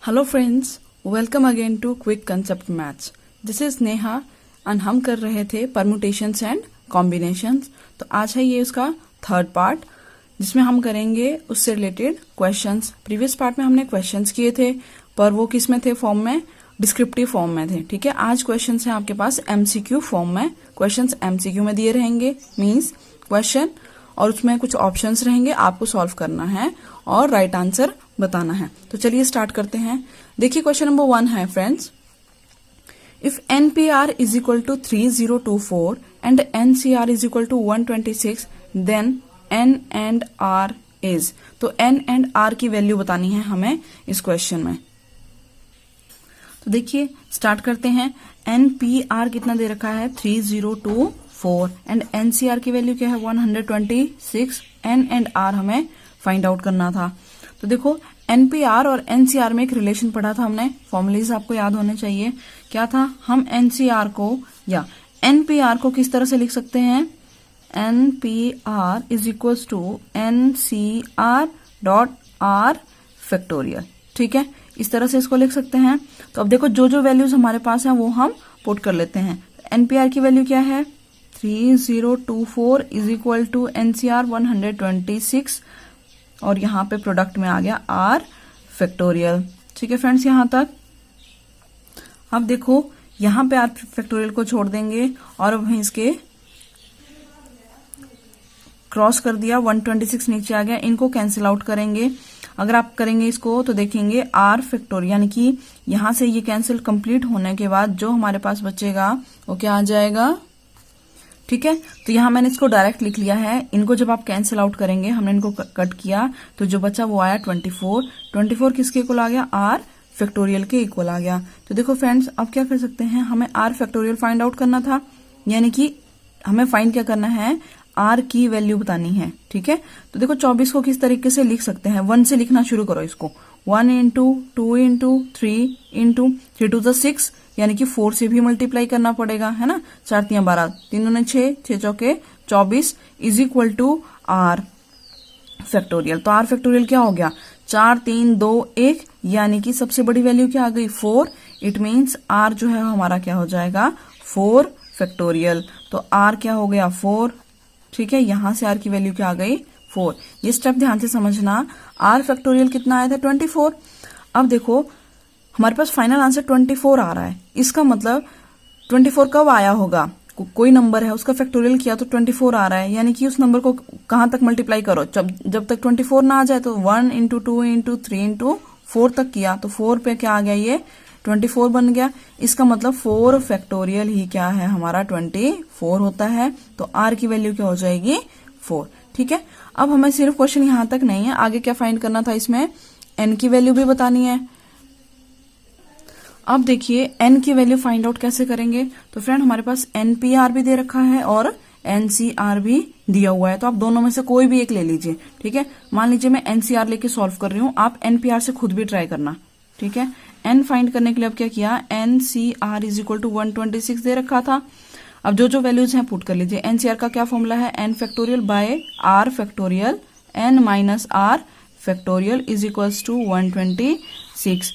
Hello friends, welcome again to quick concept maths. This is Neha and हम कर रहे थे परमुटेशंस एंड कॉम्बिनेशंस। तो आज है ये उसका थर्ड पार्ट जिसमें हम करेंगे उससे रिलेटेड क्वेश्चंस। प्रीवियस पार्ट में हमने क्वेश्चंस किए थे पर वो किस में थे, फॉर्म में, डिस्क्रिप्टिव फॉर्म में थे। ठीक है, आज क्वेश्चंस हैं आपके पास एमसीक्यू फॉर्म में। क्वेश्चंस एमसीक्यू में दिए रहेंगे, मींस क्वेश्चन और उसमें कुछ ऑप्शंस रहेंगे, आपको सॉल्व करना है और राइट आंसर बताना है। तो चलिए स्टार्ट करते हैं। देखिए क्वेश्चन नंबर 1 है friends, if NPR is equal to 3024 and NCR is equal to 126 then N and R is. तो N एंड R की वैल्यू बतानी है हमें इस क्वेश्चन में। तो देखिए स्टार्ट करते हैं। NPR कितना दे रखा है 3024 एंड NCR की वैल्यू क्या है 126। N एंड R हमें फाइंड आउट करना था। तो देखो NPR और NCR में एक रिलेशन पढ़ा था हमने, फॉर्मुलेज आपको याद होने चाहिए। क्या था, हम NCR को या NPR को किस तरह से लिख सकते हैं, NPR is equal to NCR dot R factorial. ठीक है, इस तरह से इसको लिख सकते हैं। तो अब देखो जो जो वैल्यूज हमारे पास हैं वो हम पुट कर लेते हैं। NPR की वैल्यू क्या है 3024 इज इक्वल टू NCR 126 और यहाँ पे प्रोडक्ट में आ गया R फैक्टोरियल। ठीक है फ्रेंड्स, यहाँ तक। अब देखो यहाँ पे R फैक्टोरियल को छोड़ देंगे और अब इसके क्रॉस कर दिया, 126 नीचे आ गया, इनको कैंसिल आउट करेंगे। अगर आप करेंगे इसको तो देखेंगे R फैक्टोरियल यानी कि यहां से ये कैंसिल कंप्लीट होने के बाद जो हमारे पास बचेगा वो क्या आ जाएगा। ठीक है, तो यहां मैंने इसको डायरेक्ट लिख लिया है। इनको जब आप कैंसिल आउट करेंगे, हमने इनको कट किया तो जो बचा वो आया 24 किसके इक्वल आ गया, R फैक्टोरियल के इक्वल आ गया। तो देखो फ्रेंड्स, अब क्या कर सकते हैं, हमें R फैक्टोरियल फाइंड आउट करना था, यानी कि हमें फाइंड क्या करना है, R की वैल्यू बतानी है। ठीक है, तो देखो 24 को किस तरीके से लिख सकते हैं, 1 से लिखना शुरू करो इसको। 1 इंटू 2 इंटू 3 इंटू 3 टू 6 यानी कि 4 से भी मल्टीप्लाई करना पड़ेगा, है ना। 4 3 12, 3 दूने 6, 6 चौके 24 is equal to R factorial. तो R फैक्टोरियल क्या हो गया 4 3 2 1 यानी कि सबसे बड़ी वैल्यू क्या आ गई 4। इट मीन्स R जो है हमारा क्या हो जाएगा 4 फैक्टोरियल। तो R क्या हो गया 4। ठीक है, यहां से R की वैल्यू क्या आ गई 4। ये स्टेप ध्यान से समझना। R फैक्टोरियल कितना आया था 24। अब देखो हमारे पास फाइनल आंसर 24 आ रहा है, इसका मतलब 24 कब आया होगा, कोई नंबर है उसका फैक्टोरियल किया तो 24 आ रहा है, यानी कि उस नंबर को कहां तक मल्टीप्लाई करो, जब तक 24 ना आ जाए। तो 1 इंटू 2 इंटू 3 इंटू 4 तक किया तो 4 पे क्या आ गया, ये 24 बन गया। इसका मतलब 4 फैक्टोरियल ही क्या है हमारा 24 होता है। तो R की वैल्यू क्या हो जाएगी 4। ठीक है, अब हमें सिर्फ क्वेश्चन यहां तक नहीं है, आगे क्या फाइंड करना था, इसमें N की वैल्यू भी बतानी है। अब देखिए N की वैल्यू फाइंड आउट कैसे करेंगे। तो फ्रेंड हमारे पास NPR भी दे रखा है और NCR भी दिया हुआ है, तो आप दोनों में से कोई भी एक ले लीजिए। ठीक है, मान लीजिए मैं NCR लेके सॉल्व कर रही हूँ, आप NPR से खुद भी ट्राई करना। ठीक है, N फाइंड करने के लिए अब क्या किया, NCR इज इक्वल टू 126 दे रखा था। अब जो जो वैल्यूज हैं पुट कर लीजिए। NCR का क्या फॉर्मूला है, N factorial by R factorial N minus R factorial is equal to 126।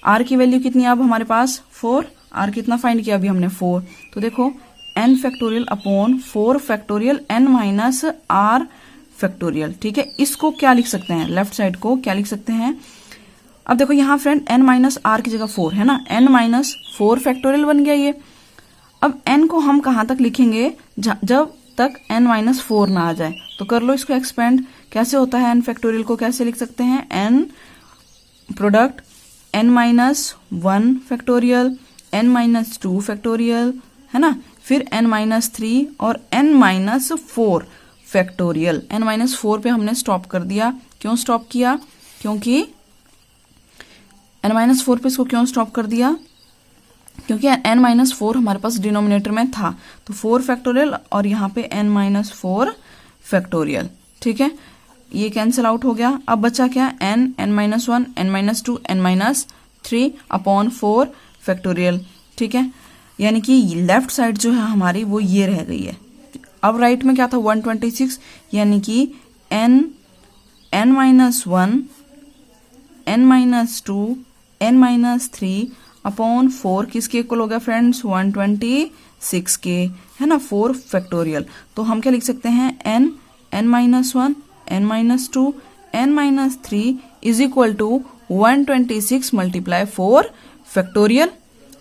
R की वैल्यू कितनी है अब हमारे पास 4। R कितना फाइंड किया अभी हमने 4। तो देखो N factorial upon 4 factorial N minus R factorial. ठीक है, इसको क्या लिख सकते हैं, लेफ्ट साइड को क्या लिख सकते हैं। अब देखो यहाँ फ्रेंड N माइनस R की जगह 4 है ना, N माइनस 4 फैक्टोरियल बन गया ये। अब N को हम कहां तक लिखेंगे, जब तक N माइनस 4 ना आ जाए। तो कर लो इसको एक्सपेंड, कैसे होता है, N फैक्टोरियल को कैसे लिख सकते हैं, N product N minus 1 factorial N minus 2 factorial, है ना, फिर N माइनस 3 और N minus 4 factorial. N minus 4 पे हमने स्टॉप कर दिया। क्यों स्टॉप किया, क्योंकि N माइनस 4 पे इसको क्यों स्टॉप कर दिया, क्योंकि N माइनस 4 हमारे पास डिनोमिनेटर में था। तो 4 फैक्टोरियल और यहाँ पे N माइनस 4 फैक्टोरियल। ठीक है, ये कैंसिल आउट हो गया। अब बचा क्या, N minus 1 N minus 2 N minus 3 upon 4 factorial. ठीक है, यानी कि लेफ्ट साइड जो है हमारी वो ये रह गई है। अब राइट में क्या था 126, यानी कि N minus 1 N minus 2 n minus 3 upon 4 किसके इक्वल हो गया फ्रेंड्स, 126 के, है ना, 4 फैक्टोरियल। तो हम क्या लिख सकते हैं, n minus 1, n minus 2, n minus 3 is equal to 126 multiply 4 factorial,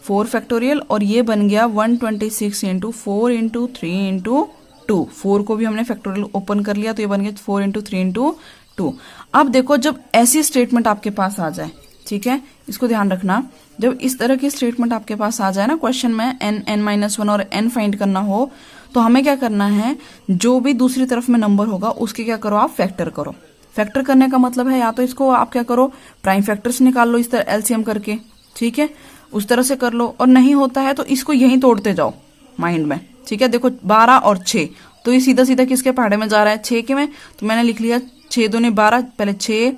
4 factorial, और ये बन गया 126 इंटू 4 इंटू 3 इंटू 2। 4 को भी हमने फैक्टोरियल ओपन कर लिया तो ये बन गया 4 इंटू 3 इंटू 2। अब देखो जब ऐसी स्टेटमेंट आपके पास आ जाए, ठीक है, इसको ध्यान रखना, जब इस तरह की स्टेटमेंट आपके पास आ जाए ना क्वेश्चन में, n माइनस 1 और n फाइंड करना हो, तो हमें क्या करना है, जो भी दूसरी तरफ में नंबर होगा उसके क्या करो, आप फैक्टर करो। फैक्टर करने का मतलब है या तो इसको आप क्या करो, प्राइम फैक्टर्स निकाल लो इस तरह एलसीएम करके, ठीक है, उस तरह से कर लो, और नहीं होता है तो इसको यहीं तोड़ते जाओ माइंड में, ठीक है। देखो 12 और 6, तो ये सीधा सीधा किसके पहाड़े में जा रहा है, 6 के में, तो मैंने लिख लिया 6 दूनी 12, पहले 6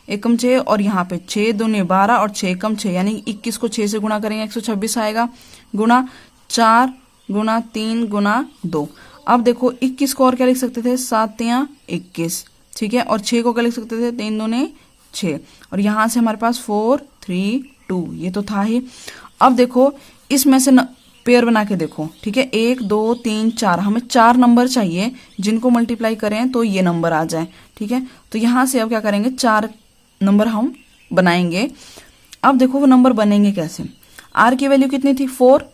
एकम 6, और यहाँ पे 6 दूनी 12 और 6 एकम 6, यानी 21 को 6 से गुणा करेंगे 126 आएगा, गुणा 4 गुणा 3 गुणा 2। अब देखो 21 को और क्या लिख सकते थे, 7 तियां 21, ठीक है, और 6 को क्या लिख सकते थे, 3 दूने 6, और यहां से हमारे पास 4 3 2, ये तो था ही। अब देखो इसमें से पेयर बना के देखो, ठीक है, 1 2 3 4, हमें 4 नंबर चाहिए जिनको मल्टीप्लाई करें तो ये नंबर आ जाए, ठीक है। तो यहां से अब क्या करेंगे, 4 नंबर हम बनाएंगे। अब देखो वो नंबर बनेंगे कैसे, आर की वैल्यू कितनी थी, 4,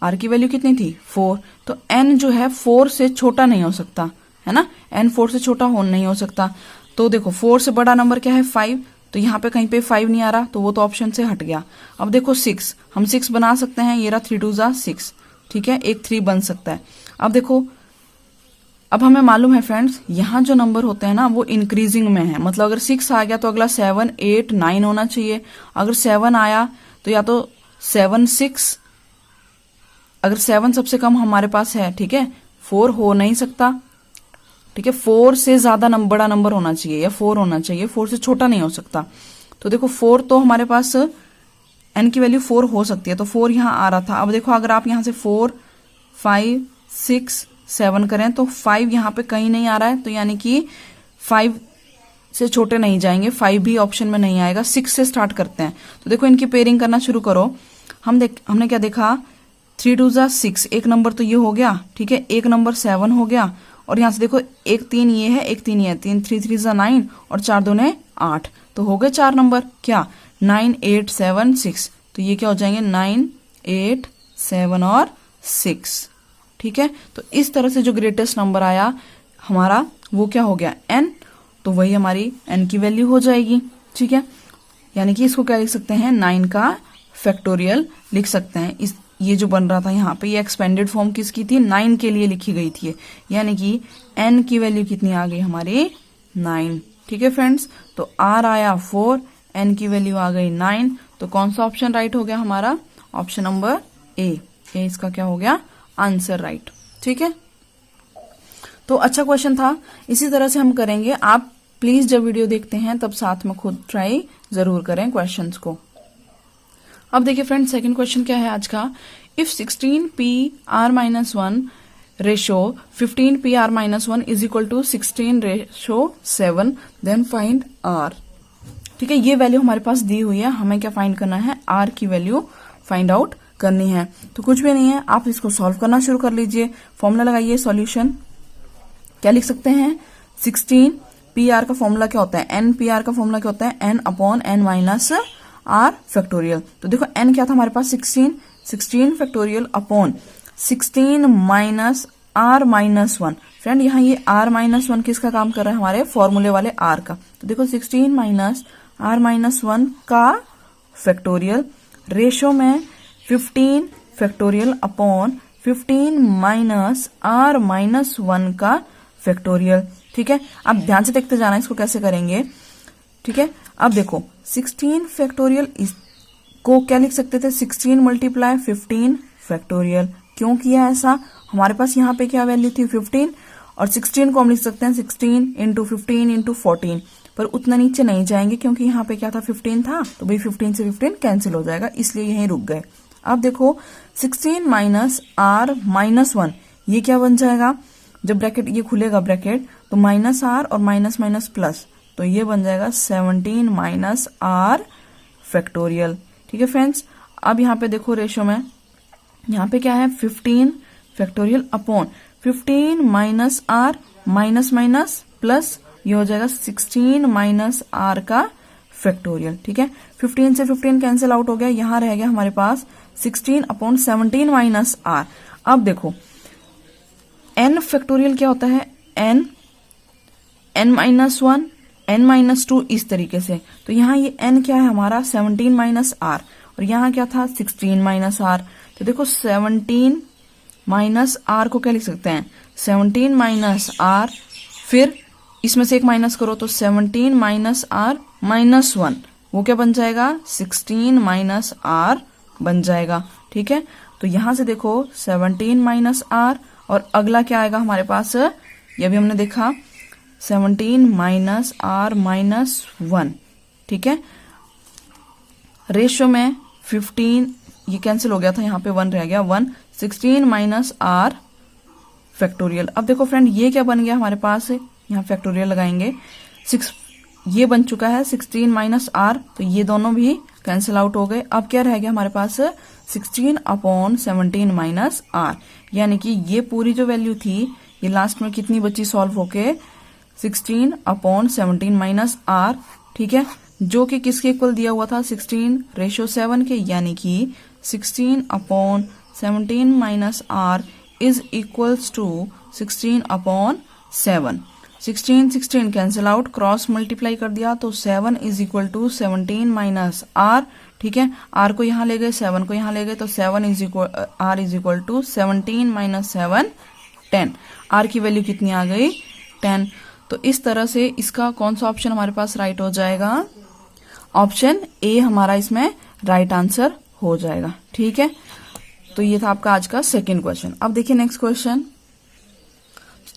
आर की वैल्यू कितनी थी 4, तो n जो है 4 से छोटा नहीं हो सकता, है ना, n 4 से छोटा नहीं हो सकता। तो देखो 4 से बड़ा नंबर क्या है, 5, तो यहाँ पे कहीं पे 5 नहीं आ रहा, तो वो तो ऑप्शन से हट गया। अब देखो 6, हम 6 बना सकते हैं, ये रहा 3 2 जा 6, ठीक है, एक 3 बन सकता है। अब देखो, अब हमें मालूम है फ्रेंड्स, यहाँ जो नंबर होते हैं ना वो इंक्रीजिंग में है, मतलब अगर 6 आ गया तो अगला 7 8 9 होना चाहिए। अगर 7 आया तो या तो 7 6, अगर 7 सबसे कम हमारे पास है, ठीक है, 4 हो नहीं सकता, ठीक है, 4 से ज्यादा बड़ा नंबर होना चाहिए या 4 होना चाहिए, 4 से छोटा नहीं हो सकता। तो देखो 4 तो हमारे पास n की वैल्यू 4 हो सकती है, तो 4 यहाँ आ रहा था। अब देखो अगर आप यहाँ से 4 5 6 7 करें तो 5 यहाँ पे कहीं नहीं आ रहा है, तो यानी कि 5 से छोटे नहीं जाएंगे, 5 भी ऑप्शन में नहीं आएगा। 6 से स्टार्ट करते हैं, तो देखो इनकी पेयरिंग करना शुरू करो। हमने क्या देखा, 3 2 जा 6, एक नंबर तो ये हो गया, ठीक है, एक नंबर 7 हो गया, और यहाँ से देखो एक 3 ये है, एक 3 ये है, 3 3 3 जा 9 और 4 2 ने 8, तो हो गए 4 नंबर, क्या 9 8 7 6, तो ये क्या हो जाएंगे 9 8 7 और 6, ठीक है। तो इस तरह से जो ग्रेटेस्ट नंबर आया हमारा वो क्या हो गया, n, तो वही हमारी n की वैल्यू हो जाएगी, ठीक है। यानी कि इसको क्या लिख सकते हैं, 9 का फैक्टोरियल लिख सकते हैं। इस ये जो बन रहा था यहाँ पे, ये एक्सपेंडेड फॉर्म किसकी थी, 9 के लिए लिखी गई थी, यानी कि n की वैल्यू कितनी आ गई हमारी 9, ठीक है फ्रेंड्स। तो r आया 4, n की वैल्यू आ गई 9, तो कौन सा ऑप्शन राइट हो गया हमारा, ऑप्शन नंबर ए इसका क्या हो गया आंसर राइट, ठीक है। तो अच्छा क्वेश्चन था, इसी तरह से हम करेंगे। आप प्लीज जब वीडियो देखते हैं तब साथ में खुद ट्राई जरूर करें क्वेश्चंस को। अब देखिए फ्रेंड्स, सेकंड क्वेश्चन क्या है आज का, if 16p(r-1) ratio 15p(r-1) is equal to 16:7, then find r, ठीक है। ये वैल्यू हमारे पास दी हुई है, हमें क्या फाइंड करना है, r की वैल्यू फाइंड आउट करनी है। तो कुछ भी नहीं है, आप इसको सॉल्व करना शुरू कर लीजिए, फॉर्मूला लगाइए, सॉल्यूशन क्या लिख सकते हैं, 16p(r) का फॉर्मूला क्या होता है, n(p(r) का फॉर्मूला क्या होता है, n/n माइनस r फैक्टोरियल। तो देखो n क्या था हमारे पास 16 factorial upon 16 minus r-1। Friend यहाँ ये r-1 किसका काम कर रहा है, हमारे फॉर्मूले वाले r का। तो देखो 16 माइनस r-1 का फैक्टोरियल रेशो में 15 फैक्टोरियल अपॉन 15 माइनस r-1 का फैक्टोरियल, ठीक है। अब ध्यान से देखते जाना इसको कैसे करेंगे, ठीक है। अब देखो 16 फैक्टोरियल को क्या लिख सकते थे, 16 मल्टीप्लाई 15 फैक्टोरियल। क्यों किया ऐसा, हमारे पास यहाँ पे क्या वैल्यू थी 15, और 16 को हम लिख सकते हैं 16 इंटू 15 इंटू 14, पर उतना नीचे नहीं जाएंगे क्योंकि यहाँ पे क्या था 15 था, तो भाई 15 से 15 कैंसिल हो जाएगा, इसलिए यहीं रुक गए। अब देखो 16 माइनस r-1 ये क्या बन जाएगा, जब ब्रैकेट ये खुलेगा ब्रैकेट तो माइनस r और माइनस माइनस प्लस, तो ये बन जाएगा 17 माइनस r फैक्टोरियल। ठीक है फ्रेंड्स। अब यहाँ पे देखो रेशो में, यहाँ पे क्या है 15 factorial upon 15 minus R minus minus plus ये हो जाएगा 16 माइनस आर का फैक्टोरियल। ठीक है, 15 से 15 कैंसिल आउट हो गया, यहां रह गया हमारे पास 16 अपॉन 17 माइनस आर। अब देखो n फैक्टोरियल क्या होता है, n माइनस 1 n माइनस 2 इस तरीके से। तो यहाँ ये n क्या है हमारा 17 माइनस आर और यहाँ क्या था 16 माइनस आर। तो देखो 17 माइनस आर को क्या लिख सकते हैं 17 माइनस आर, फिर इसमें से एक माइनस करो तो 17 माइनस आर माइनस 1, वो क्या बन जाएगा 16 माइनस आर बन जाएगा। ठीक है, तो यहां से देखो 17 माइनस आर और अगला क्या आएगा हमारे पास, ये भी हमने देखा 17 माइनस आर माइनस 1। ठीक है, रेशियो में 15 ये कैंसिल हो गया था, यहाँ पे 1 रह गया 1, 16 माइनस आर फैक्टोरियल। अब देखो फ्रेंड ये क्या बन गया हमारे पास, यहाँ फैक्टोरियल लगाएंगे 6, ये बन चुका है 16 माइनस आर, तो ये दोनों भी कैंसिल आउट हो गए। अब क्या रह गया हमारे पास 16 अपॉन 17 माइनस आर, यानी कि ये पूरी जो वैल्यू थी ये लास्ट में कितनी बची सॉल्व होके 16 अपॉन 17 माइनस आर। ठीक है, जो कि किसके इक्वल दिया हुआ था 16 रेशियो 7 के, यानी कि 16 upon 17 minus R is equals to 16 upon 7। 16 cancel out, cross multiply कर दिया तो 7 is equal to 17 minus R. ठीक है, आर को यहां ले गए 7 को यहां ले गए तो 7 is equal R is equal to 17 minus 7 10। R की वैल्यू कितनी आ गई 10। तो इस तरह से इसका कौन सा ऑप्शन हमारे पास राइट हो जाएगा, ऑप्शन ए हमारा इसमें राइट आंसर हो जाएगा। ठीक है, तो ये था आपका आज का सेकेंड क्वेश्चन। अब देखिए नेक्स्ट क्वेश्चन,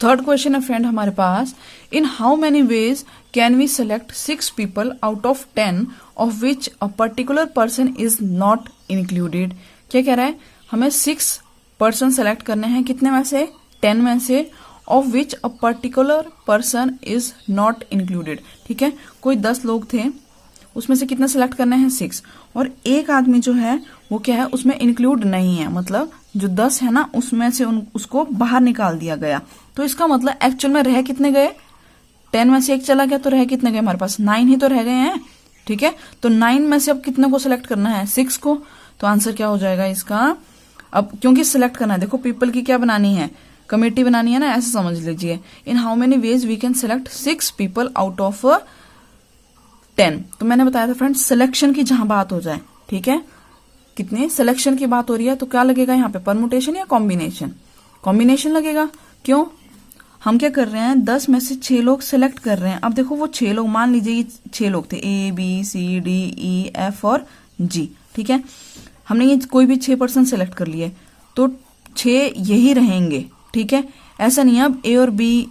थर्ड क्वेश्चन है फ्रेंड हमारे पास, in how many ways can we select 6 people out of 10 of which a particular person is not included. क्या कह रहा है, हमें 6 पर्सन सेलेक्ट करने हैं, कितने में से 10 में से, of which a particular person is not included. ठीक है, कोई 10 लोग थे, उसमें से कितने सेलेक्ट करने हैं 6, और एक आदमी जो है वो क्या है उसमें इंक्लूड नहीं है, मतलब जो 10 है ना उसमें से उसको बाहर निकाल दिया गया। तो इसका मतलब एक्चुअल में रह कितने गए, 10 में से एक चला गया तो रह कितने गए हमारे पास 9 ही तो रह गए हैं। ठीक है, तो 9 में से अब कितने को सिलेक्ट करना है 6 को। तो आंसर क्या हो जाएगा इसका, अब क्योंकि सिलेक्ट करना है, देखो पीपल की क्या बनानी है, कमेटी बनानी है ना, ऐसे समझ लीजिए। In how many ways we can select 6 people out of 10। तो मैंने बताया था फ्रेंड्स सिलेक्शन की जहां बात हो जाए, ठीक है, कितने सिलेक्शन की बात हो रही है तो क्या लगेगा यहाँ पे परमुटेशन या कॉम्बिनेशन, कॉम्बिनेशन लगेगा। क्यों, हम क्या कर रहे हैं 10 में से 6 लोग सिलेक्ट कर रहे हैं। अब देखो वो 6 लोग, मान लीजिए ये 6 लोग थे A B C D E F और G। ठीक है, हमने ये कोई भी 6 पर्सन सिलेक्ट कर लिए तो 6 यही रहेंगे। ठीक है, ऐसा नहीं है अब A और B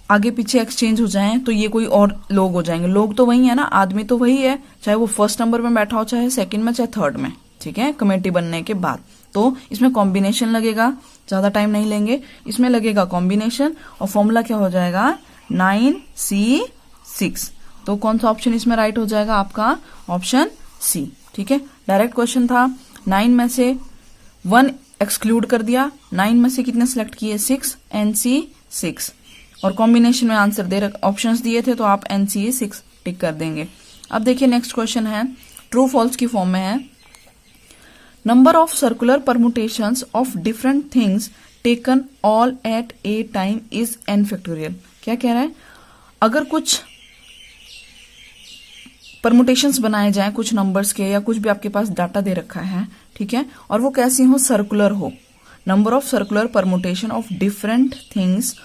आगे पीछे एक्सचेंज हो जाएं तो ये कोई और लोग हो जाएंगे, लोग तो वही है ना, आदमी तो वही है, चाहे वो फर्स्ट नंबर में बैठा हो, चाहे सेकंड में, चाहे थर्ड में। ठीक है, कमेटी बनने के बाद तो इसमें कॉम्बिनेशन लगेगा, ज्यादा टाइम नहीं लेंगे, इसमें लगेगा कॉम्बिनेशन और फॉर्मूला क्या हो जाएगा 9C6। तो कौन सा ऑप्शन इसमें राइट हो जाएगा आपका, ऑप्शन सी। ठीक है, डायरेक्ट क्वेश्चन था, 9 में से 1 एक्सक्लूड कर दिया, 9 में से कितने सिलेक्ट किए 6, NC6, और कॉम्बिनेशन में आंसर दे रख ऑप्शंस दिए थे तो आप NC6 टिक कर देंगे। अब देखिए नेक्स्ट क्वेश्चन है, ट्रू फॉल्स की फॉर्म में है, number of circular permutations of different things taken all at A time is n factorial. क्या कह रहा है, अगर कुछ परमुटेशंस बनाए जाएं कुछ नंबर्स के या कुछ भी आपके पास डाटा दे रखा है, ठीक है, और वो कैसी हो, सर्कुलर हो, number of circular permutation of different things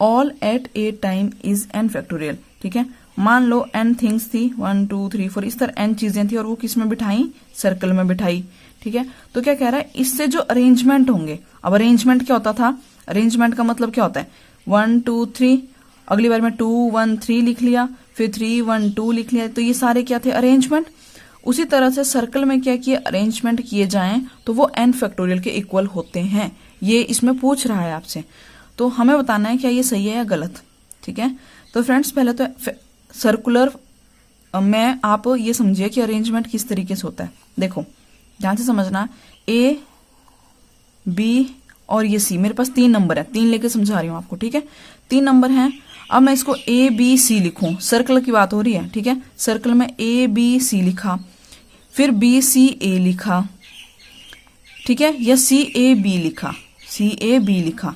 all at A time is n factorial. ठीक है, मान लो n थिंग्स थी 1 2 3 4 इस तरह n चीजें थी और वो किस में बिठाई, सर्कल में बिठाई। ठीक है, तो क्या कह रहा है, इससे जो अरेंजमेंट होंगे, अब अरेंजमेंट क्या होता था, अरेंजमेंट का मतलब क्या होता है 1 2 3, अगली बार में 2 1 3 लिख लिया, फिर 3 1 2 लिख लिया, तो ये सारे क्या थे अरेंजमेंट। उसी तरह से सर्कल में क्या किए, अरेंजमेंट किए जाएं तो वो n फैक्टोरियल के इक्वल होते हैं, ये इसमें पूछ रहा है आपसे, तो हमें बताना है क्या ये सही है या गलत। ठीक है, तो फ्रेंड्स पहले तो सर्कुलर मैं आप ये समझिए कि अरेंजमेंट किस तरीके से होता है। देखो ध्यान से समझना, ए बी और ये सी, मेरे पास 3 नंबर है, 3 लेके समझा रही हूं आपको, ठीक है। 3 नंबर हैं। अब मैं इसको ए बी सी लिखूं, सर्कल की बात हो रही है, ठीक है। सर्कल में ए बी सी लिखा, फिर बी सी ए लिखा, ठीक है, या सी ए बी लिखा, सी ए बी लिखा।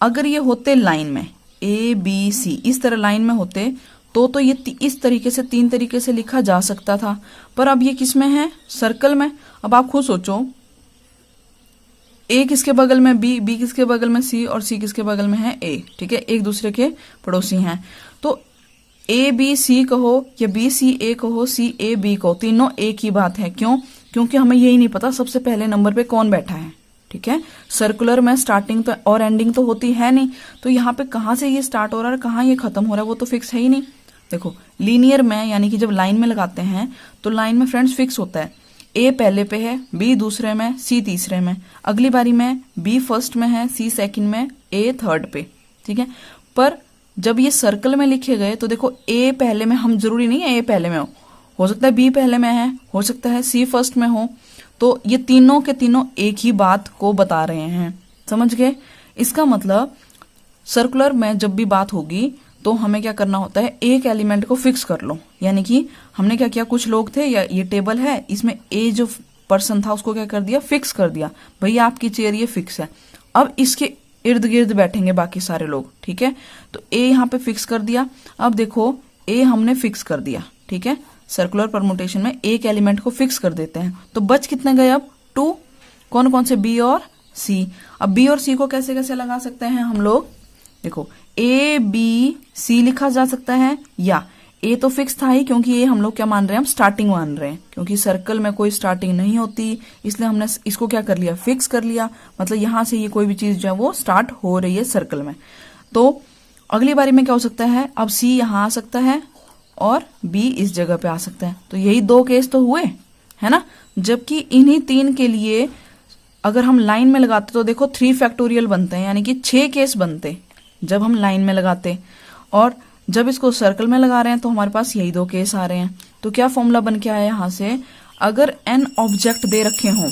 अगर ये होते लाइन में ए बी सी, इस तरह लाइन में होते तो ये इस तरीके से 3 तरीके से लिखा जा सकता था, पर अब ये किस में है, सर्कल में। अब आप खुद सोचो, ए किसके बगल में बी, बी किसके बगल में सी, और सी किसके बगल में है ए, ठीक है, एक दूसरे के पड़ोसी हैं। तो ए बी सी कहो या बी सी ए कहो, सी ए बी कहो, तीनों एक ही बात है। क्यों? क्योंकि हमें यही नहीं पता सबसे पहले नंबर पे कौन बैठा है, ठीक है। सर्कुलर में स्टार्टिंग तो और एंडिंग तो होती है नहीं, तो यहाँ पे कहाँ से ये स्टार्ट हो रहा है और कहाँ ये खत्म हो रहा है वो तो फिक्स है ही नहीं। देखो लीनियर में यानी कि जब लाइन में लगाते हैं तो लाइन में फ्रेंड्स फिक्स होता है, ए पहले पे है, बी दूसरे में, सी तीसरे में, अगली बारी में बी फर्स्ट में है, सी सेकंड में, ए थर्ड पे, ठीक है। पर जब ये सर्कल में लिखे गए तो देखो ए पहले में, हम जरूरी नहीं है ए पहले में हो सकता है बी पहले में है, हो सकता है सी फर्स्ट में हो, तो ये तीनों के तीनों एक ही बात को बता रहे हैं, समझ गए। इसका मतलब सर्कुलर में जब भी बात होगी तो हमें क्या करना होता है, एक एलिमेंट को फिक्स कर लो। यानी कि हमने क्या किया, कुछ लोग थे या ये टेबल है, इसमें ए जो पर्सन था उसको क्या कर दिया, फिक्स कर दिया, भैया आपकी चेयर ये फिक्स है। अब इसके इर्द गिर्द बैठेंगे बाकी सारे लोग, ठीक है। तो ए यहाँ पे फिक्स कर दिया। अब देखो ए हमने फिक्स कर दिया, ठीक है। सर्कुलर परमुटेशन में एक एलिमेंट को फिक्स कर देते हैं, तो बच कितने गए अब, 2। कौन कौन से, बी और सी। अब बी और सी को कैसे कैसे लगा सकते हैं हम लोग, देखो ए बी सी लिखा जा सकता है, या ए तो फिक्स था ही क्योंकि ये हम लोग क्या मान रहे हैं, हम स्टार्टिंग मान रहे हैं, क्योंकि सर्कल में कोई स्टार्टिंग नहीं होती, इसलिए हमने इसको क्या कर लिया, फिक्स कर लिया। मतलब यहां से ये कोई भी चीज जो है वो स्टार्ट हो रही है सर्कल में। तो अगली बारी में क्या हो सकता है, अब सी यहां आ सकता है और बी इस जगह पे आ सकता है। तो यही 2 केस तो हुए, है ना। जबकि इन्हीं 3 के लिए अगर हम लाइन में लगाते तो देखो 3 फैक्टोरियल बनते हैं, यानी कि 6 केस बनते जब हम लाइन में लगाते, और जब इसको सर्कल में लगा रहे हैं तो हमारे पास यही 2 केस आ रहे हैं। तो क्या फॉर्मूला बन के आया यहां से, अगर n ऑब्जेक्ट दे रखे हों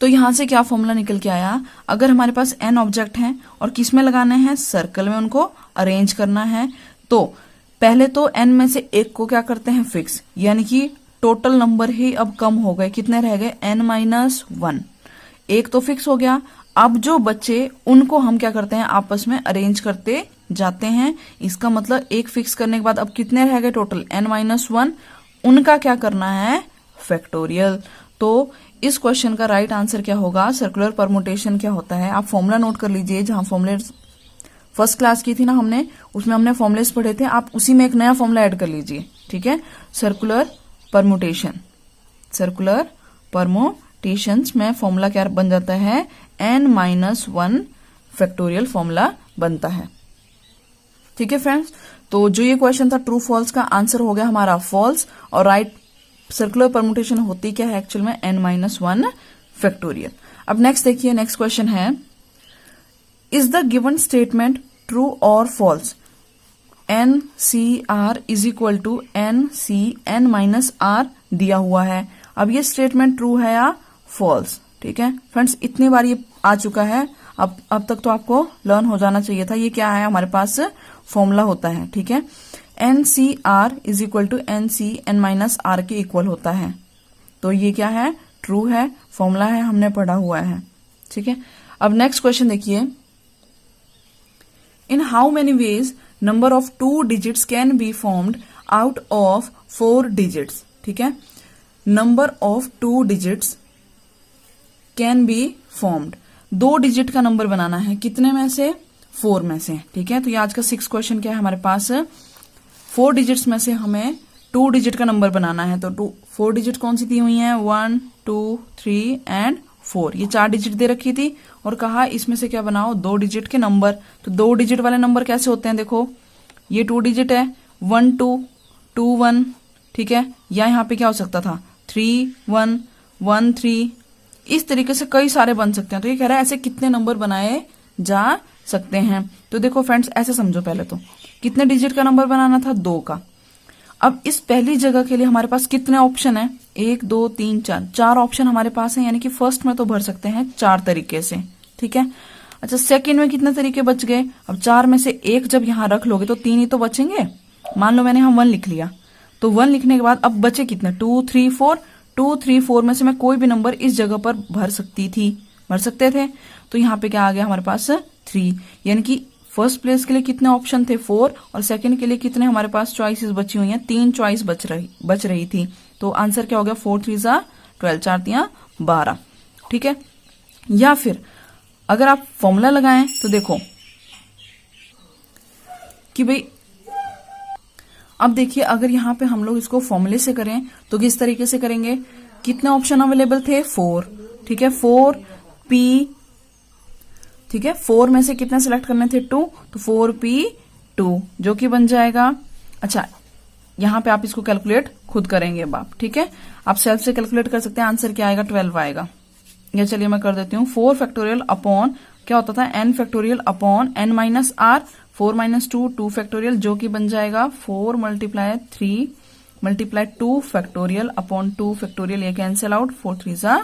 तो यहां से क्या फॉर्मूला निकल के आया, अगर हमारे पास n ऑब्जेक्ट हैं और किस में लगाने हैं, सर्कल में उनको अरेंज करना है, तो पहले तो n में से एक को क्या करते हैं, फिक्स, यानी कि टोटल नंबर ही अब कम हो गए, कितने रह गए, n-1, एक तो फिक्स हो गया। अब जो बच्चे उनको हम क्या करते हैं, आपस में अरेंज करते जाते हैं। इसका मतलब एक फिक्स करने के बाद अब कितने रह गए टोटल, n-1, उनका क्या करना है, फैक्टोरियल। तो इस क्वेश्चन का राइट आंसर क्या होगा, सर्कुलर परमुटेशन क्या होता है, आप फॉर्मूला नोट कर लीजिए। जहां फॉर्मूले फर्स्ट क्लास की थी ना हमने, उसमें हमने फॉर्मुलेस पढ़े थे, आप उसी में एक नया फॉर्मूला ऐड कर लीजिए, ठीक है। सर्कुलर परमुटेशन, सर्कुलर परमुटेशंस में फॉर्मूला क्या बन जाता है, n-1 फैक्टोरियल फॉर्मूला बनता है, ठीक है फ्रेंड्स। तो जो ये क्वेश्चन था ट्रू फॉल्स का, आंसर हो गया हमारा फॉल्स, और राइट सर्कुलर परमुटेशन होती क्या है एक्चुअल में, n-1 फैक्टोरियल। अब नेक्स्ट देखिए, नेक्स्ट क्वेश्चन है, is the given statement true और false, NCR is equal to NCN-R दिया हुआ है। अब ये स्टेटमेंट ट्रू है या फॉल्स, ठीक है फ्रेंड्स। इतनी बार ये आ चुका है, अब तक तो आपको लर्न हो जाना चाहिए था। ये क्या है, हमारे पास फॉर्मूला होता है, ठीक है। NCR is equal to NCN-R के इक्वल होता है, तो ये क्या है, ट्रू है, फॉर्मूला है, हमने पढ़ा हुआ है, ठीक है। अब नेक्स्ट क्वेश्चन देखिए, इन how many veg number of 2 digits can be formed out of 4 digits, ठीक है। Number of 2 digits can be formed, 2 digit का नंबर बनाना है, कितने में से, 4 में से, ठीक है। तो ये आज का 6 क्वेश्चन क्या है हमारे पास, 4 डिजिट्स में से हमें 2 डिजिट का नंबर बनाना है। तो 4 डिजिट कौन सी दी हुई है, 1, 2, 3 एंड 4, ये 4 डिजिट दे रखी थी, और कहा इसमें से क्या बनाओ, 2 डिजिट के नंबर। तो 2 डिजिट वाले नंबर कैसे होते हैं, देखो ये 2 डिजिट है, 1 2 2 1, ठीक है, या यहाँ पे क्या हो सकता था, 3 1 1 3, इस तरीके से कई सारे बन सकते हैं। तो ये कह रहा है ऐसे कितने नंबर बनाए जा सकते हैं। तो देखो फ्रेंड्स, ऐसे समझो, पहले तो कितने डिजिट का नंबर बनाना था, 2 का। अब इस पहली जगह के लिए हमारे पास कितने ऑप्शन है, 1 2 3 4, 4 ऑप्शन हमारे पास है, यानी कि फर्स्ट में तो भर सकते हैं 4 तरीके से, ठीक है। अच्छा, सेकंड में कितने तरीके बच गए, अब 4 में से एक जब यहां रख लोगे तो 3 ही तो बचेंगे। मान लो मैंने हम 1 लिख लिया, तो 1 लिखने के बाद अब बचे कितने, 2 3 4, 2 3 4 में से मैं कोई भी नंबर इस जगह पर भर सकते थे। तो यहाँ पे क्या आ गया हमारे पास 3, यानी कि फर्स्ट प्लेस के लिए कितने ऑप्शन थे 4, और सेकंड के लिए कितने हमारे पास चॉइसेस बची हुई हैं, 3 चॉइस बच रही थी। तो आंसर क्या हो गया, 4 3 12, 4 3 12, ठीक है। या फिर अगर आप फॉर्मूला लगाएं तो देखो कि भाई, अब देखिए अगर यहां पे हम लोग इसको फॉर्मूले से करें तो किस तरीके से करेंगे, कितने ऑप्शन अवेलेबल थे 4, ठीक है, 4p, ठीक है, 4 में से कितने सिलेक्ट करने थे 2, तो 4p2 जो कि बन जाएगा। अच्छा, यहां पे आप इसको कैलकुलेट खुद करेंगे बाप, ठीक है, आप सेल्फ से कैलकुलेट कर सकते हैं, आंसर क्या आएगा 12 आएगा। या चलिए मैं कर देती हूँ, 4 फैक्टोरियल अपॉन क्या होता था n factorial upon n minus r, 4 minus 2, 2 factorial जो कि बन जाएगा 4 multiply 3 multiply 2 factorial upon 2 factorial, ये कैंसिल आउट, 4 3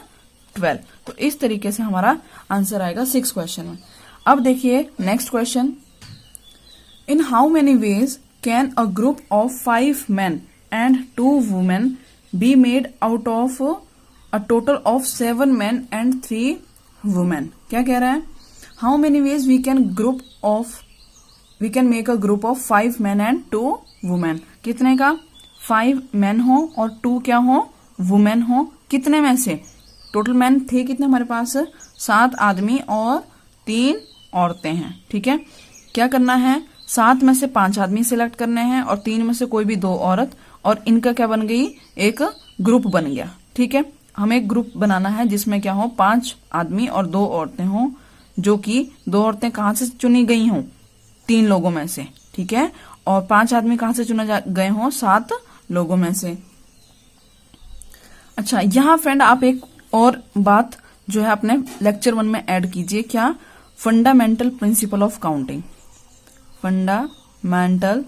12। तो इस तरीके से हमारा आंसर आएगा 6 क्वेश्चन में। अब देखिए next question, in how many ways can a group of 5 men and 2 women be made out of a total of 7 men and 3 women? क्या कह रहा है, how many ways we can make a group of 5 men and 2 women, कितने का, 5 men हो और 2 क्या हो, वुमेन हो, कितने में से, टोटल मैन थे कितने हमारे पास, 7 आदमी और 3 औरतें हैं, ठीक है। क्या करना है, 7 में से 5 आदमी सिलेक्ट करने हैं और 3 में से कोई भी 2 औरत, और इनका क्या बन गई, एक ग्रुप बन गया, ठीक है। हमें एक ग्रुप बनाना है जिसमें क्या हो, 5 आदमी और 2 औरतें हों, जो कि 2 औरतें कहां से चुनी गई हों, 3 लोगों में से, ठीक है, और 5 आदमी कहां से चुने गए हों, 7 लोगों में से। अच्छा, यहां फ्रेंड आप एक और बात जो है अपने लेक्चर 1 में ऐड कीजिए, क्या, fundamental principle of counting, fundamental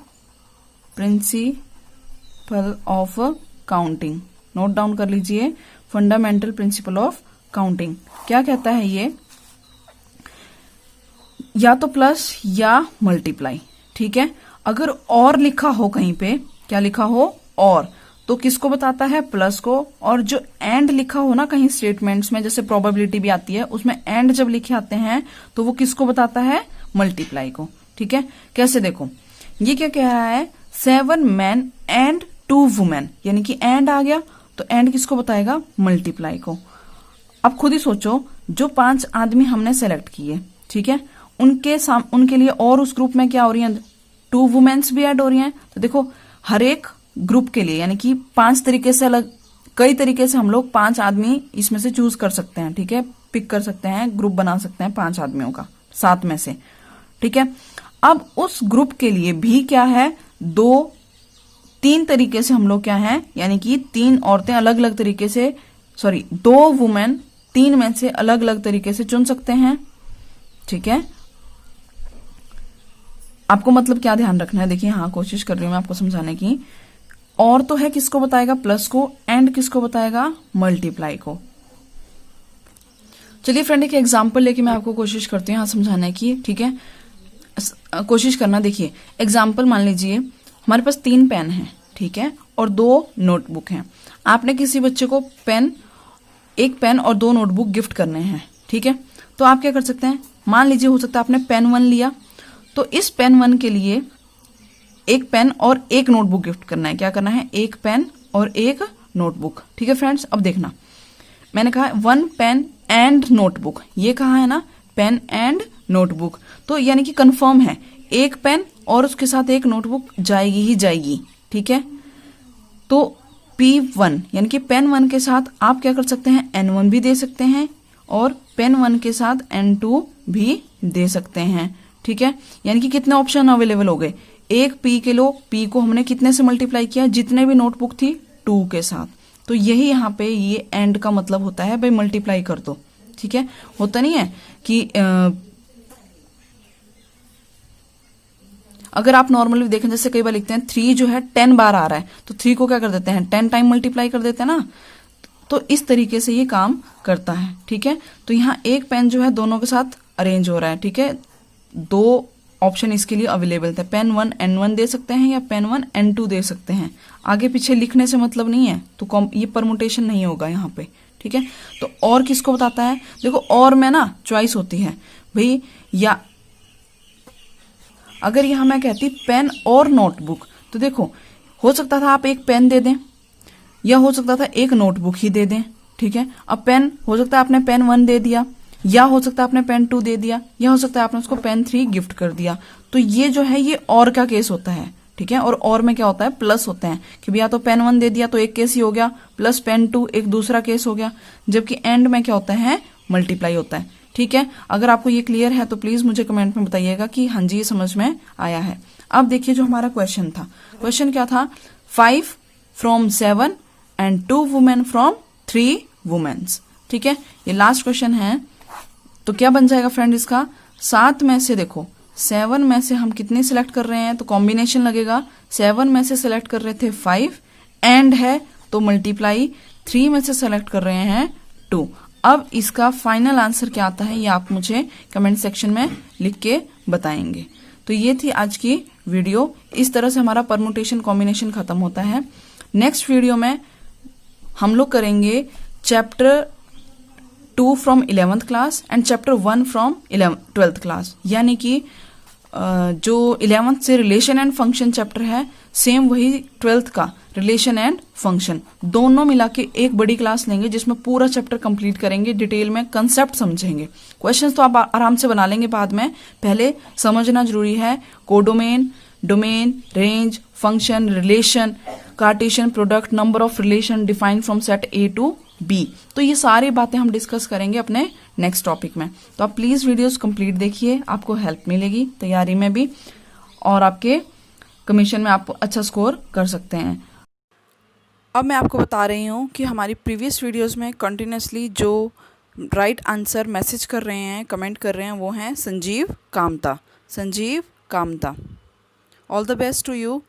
principle of counting, note down कर लीजिए, फंडामेंटल प्रिंसिपल ऑफ काउंटिंग क्या कहता है, ये या तो प्लस या मल्टीप्लाई, ठीक है। अगर और लिखा हो कहीं पे, क्या लिखा हो, और, तो किसको बताता है, प्लस को, और जो एंड लिखा हो ना कहीं स्टेटमेंट्स में, जैसे प्रोबेबिलिटी भी आती है उसमें एंड जब लिखे आते हैं तो वो किसको बताता है, मल्टीप्लाई को, ठीक है। कैसे देखो, ये क्या कह रहा है, 7 men and 2 women, यानी कि एंड आ गया तो एंड किसको बताएगा, मल्टीप्लाई को। अब खुद ही सोचो, जो 5 आदमी हमने सेलेक्ट किए, ठीक है, उनके लिए और उस ग्रुप में क्या हो रही है, 2 वुमेन्स भी ऐड हो रही हैं। तो देखो हर एक ग्रुप के लिए, यानी कि 5 तरीके से, अलग कई तरीके से हम लोग 5 आदमी इसमें से चूज कर सकते हैं, ठीक है, पिक कर सकते हैं, ग्रुप बना सकते हैं 5 आदमियों का 7 में से, ठीक है। अब उस ग्रुप के लिए भी क्या है, 3 तरीके से हम लोग क्या है, यानी कि 3 औरतें अलग अलग तरीके से, 2 वुमेन 3 में से अलग अलग तरीके से चुन सकते हैं, ठीक है। आपको मतलब क्या ध्यान रखना है, देखिए, हाँ कोशिश कर रही हूं मैं आपको समझाने की, और तो है किसको बताएगा, प्लस को, एंड किसको बताएगा, मल्टीप्लाई को। चलिए फ्रेंड, एक एग्जांपल लेके मैं आपको कोशिश करती हूँ यहाँ समझाने की, ठीक है, कोशिश करना। देखिए एग्जांपल मान लीजिए हमारे पास 3 पेन हैं, ठीक है, और 2 नोटबुक हैं। आपने किसी बच्चे को एक पेन और 2 नोटबुक गिफ्ट करने हैं, ठीक है। तो आप क्या कर सकते हैं, मान लीजिए हो सकता है आपने पेन 1 लिया, तो इस पेन 1 के लिए एक पेन और एक नोटबुक गिफ्ट करना है। क्या करना है, एक पेन और एक नोटबुक, ठीक है फ्रेंड्स। अब देखना, मैंने कहा 1 पेन एंड नोटबुक, ये कहा है ना, पेन एंड नोटबुक, तो यानी कि कंफर्म है, एक पेन और उसके साथ एक नोटबुक जाएगी ही जाएगी, ठीक है। तो P1 यानी कि पेन 1 के साथ आप क्या कर सकते हैं, N1 भी दे सकते हैं, और पेन 1 के साथ N2 भी दे सकते हैं, ठीक है। यानी कि कितने ऑप्शन अवेलेबल हो गए, एक P के लो, P को हमने कितने से मल्टीप्लाई किया, जितने भी नोटबुक थी 2 के साथ। तो यही यहाँ पे ये एंड का मतलब होता है, भाई मल्टीप्लाई कर दो, ठीक है। होता नहीं है कि अगर आप नॉर्मली देखें, जैसे कई बार लिखते हैं 3 जो है 10 बार आ रहा है, तो 3 को क्या कर देते हैं 10 टाइम मल्टीप्लाई कर देते हैं ना। तो इस तरीके से ये काम करता है, ठीक है। तो यहाँ एक पेन जो है दोनों के साथ अरेंज हो रहा है, ठीक है। 2 ऑप्शन इसके लिए अवेलेबल थे, पेन 1 N1 दे सकते हैं या पेन 1 N2 दे सकते हैं। आगे पीछे लिखने से मतलब नहीं है, तो ये परमुटेशन नहीं होगा यहाँ पे, ठीक है। तो और किसको बताता है, देखो और में ना चॉइस होती है भाई, या अगर यहाँ मैं कहती पेन और नोटबुक, तो देखो हो सकता था आप एक पेन दे दें या हो सकता था एक नोटबुक ही दे दें, ठीक है। अब पेन हो सकता है आपने पेन 1 दे दिया, या हो सकता है आपने पेन 2 दे दिया, या हो सकता है आपने उसको पेन 3 गिफ्ट कर दिया। तो ये जो है ये और का केस होता है, ठीक है। और में क्या होता है प्लस होते हैं कि भैया तो पेन 1 दे दिया तो एक केस ही हो गया, प्लस पेन 2 एक दूसरा केस हो गया, जबकि एंड में क्या होता है मल्टीप्लाई होता है, ठीक है। अगर आपको ये क्लियर है तो प्लीज मुझे कमेंट में बताइएगा कि हाँ जी ये समझ में आया है। अब देखिए जो हमारा क्वेश्चन था, क्वेश्चन क्या था, 5 from 7 and 2 women from 3 womens, ठीक है। ये लास्ट क्वेश्चन है, तो क्या बन जाएगा फ्रेंड इसका, 7 में से देखो 7 में से हम कितने सिलेक्ट कर रहे हैं, तो कॉम्बिनेशन लगेगा। 7 में से सिलेक्ट कर रहे थे 5 एंड है तो मल्टीप्लाई, 3 में से सिलेक्ट कर रहे हैं 2। अब इसका फाइनल आंसर क्या आता है ये आप मुझे कमेंट सेक्शन में लिख के बताएंगे। तो ये थी आज की वीडियो, इस तरह से हमारा परमुटेशन कॉम्बिनेशन खत्म होता है। नेक्स्ट वीडियो में हम लोग करेंगे chapter 2 from 11th class and chapter 1 from 12th class, यानी कि जो 11th से रिलेशन एंड फंक्शन चैप्टर है, सेम वही 12th का रिलेशन एंड फंक्शन, दोनों मिला के एक बड़ी क्लास लेंगे जिसमें पूरा चैप्टर कंप्लीट करेंगे, डिटेल में कंसेप्ट समझेंगे। क्वेश्चंस तो आप आराम से बना लेंगे बाद में, पहले समझना जरूरी है। Codomain, domain, range, function, relation, Cartesian product, number of relation defined from set A to B। तो ये सारी बातें हम डिस्कस करेंगे अपने नेक्स्ट टॉपिक में। तो आप प्लीज वीडियोस कंप्लीट देखिए, आपको हेल्प मिलेगी तैयारी में भी, और आपके कमीशन में आप अच्छा स्कोर कर सकते हैं। अब मैं आपको बता रही हूँ कि हमारी प्रीवियस वीडियोस में कंटिन्यूसली जो राइट आंसर मैसेज कर रहे हैं, कमेंट कर रहे हैं, वो हैं Sanjeev Kamta. Sanjeev Kamta, all the best to you.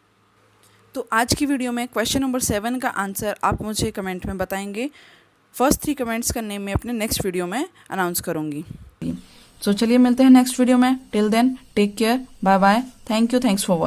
तो आज की वीडियो में क्वेश्चन नंबर 7 का आंसर आप मुझे कमेंट में बताएंगे। फर्स्ट 3 कमेंट्स का नेम मैं अपने नेक्स्ट वीडियो में अनाउंस करूंगी। सो चलिए मिलते हैं नेक्स्ट वीडियो में। Till then take care, bye bye, thank you, thanks for watching.